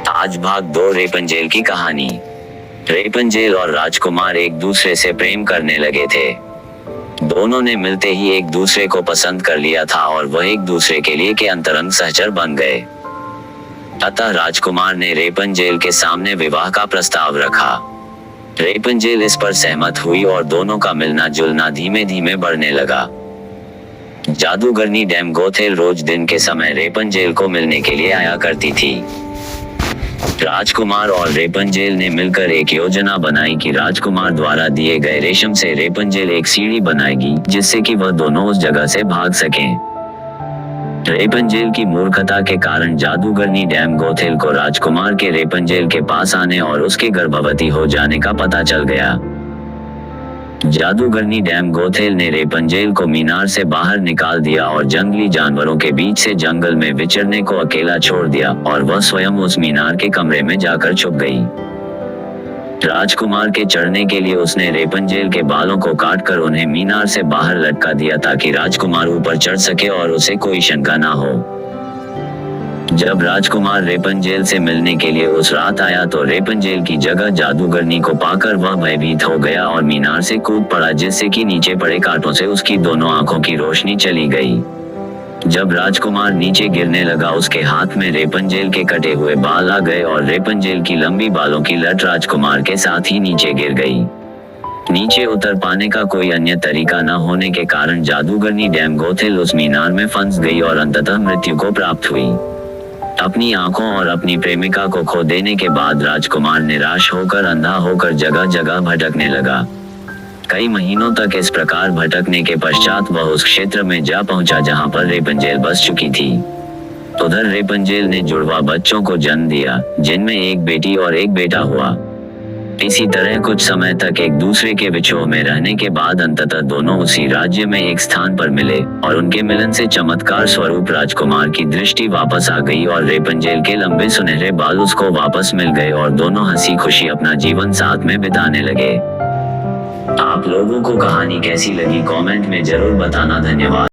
आज भाग 2 रेपंजेल की कहानी। रेपंजेल और राजकुमार एक दूसरे से प्रेम करने लगे थे। दोनों ने मिलते ही एक दूसरे को पसंद कर लिया था और वह एक दूसरे के लिए के अंतरंग सहचर बन गए। अतः राजकुमार ने रेपंजेल के सामने विवाह का प्रस्ताव रखा। रेपंजेल इस पर सहमत हुई और दोनों का मिलना जुलना धीमे धीमे बढ़ने लगा। जादूगरनी डैम गोथेल रोज दिन के समय रेपंजेल को मिलने के लिए आया करती थी। राजकुमार और रेपंजेल ने मिलकर एक योजना बनाई कि राजकुमार द्वारा दिए गए रेशम से रेपंजेल एक सीढ़ी बनाएगी जिससे कि वह दोनों उस जगह से भाग सकें। रेपंजेल की मूर्खता के कारण जादूगरनी डैम गोथेल को राजकुमार के रेपंजेल के पास आने और उसके गर्भवती हो जाने का पता चल गया। जादूगरनी डैम गोथेल ने रेपंजेल को मीनार से बाहर निकाल दिया और जंगली जानवरों के बीच से जंगल में विचरने को अकेला छोड़ दिया और वह स्वयं उस मीनार के कमरे में जाकर छुप गई। राजकुमार के चढ़ने के लिए उसने रेपंजेल के बालों को काटकर उन्हें मीनार से बाहर लटका दिया ताकि राजकुमार ऊपर चढ़ सके और उसे कोई शंका ना हो। जब राजकुमार रेपंजेल से मिलने के लिए उस रात आया तो रेपंजेल की जगह जादूगरनी को पाकर वह भयभीत हो गया और मीनार से कूद पड़ा जिससे कि नीचे पड़े कांटों से उसकी दोनों आंखों की रोशनी चली गई। जब राजकुमार नीचे गिरने लगा उसके हाथ में रेपंजेल के कटे हुए बाल आ गए और रेपंजेल की लंबी बालों की लट राजकुमार के साथ ही नीचे गिर गई। नीचे उतर पाने का कोई अन्य तरीका न होने के कारण जादूगरनी डैम गोथेल उस मीनार में फंस गई और अंततः मृत्यु को प्राप्त हुई। अपनी आंखों और अपनी प्रेमिका को खो देने के बाद राजकुमार निराश होकर अंधा होकर जगह जगह भटकने लगा। कई महीनों तक इस प्रकार भटकने के पश्चात वह उस क्षेत्र में जा पहुंचा जहां पर रेपंजेल बस चुकी थी। उधर रेपंजेल ने जुड़वा बच्चों को जन्म दिया जिनमें एक बेटी और एक बेटा हुआ। इसी तरह कुछ समय तक एक दूसरे के विछोह में रहने के बाद अंततः दोनों उसी राज्य में एक स्थान पर मिले और उनके मिलन से चमत्कार स्वरूप राजकुमार की दृष्टि वापस आ गई और रेपंजेल के लंबे सुनहरे बाल उसको वापस मिल गए और दोनों हंसी खुशी अपना जीवन साथ में बिताने लगे। आप लोगों को कहानी कैसी लगी कमेंट में जरूर बताना। धन्यवाद।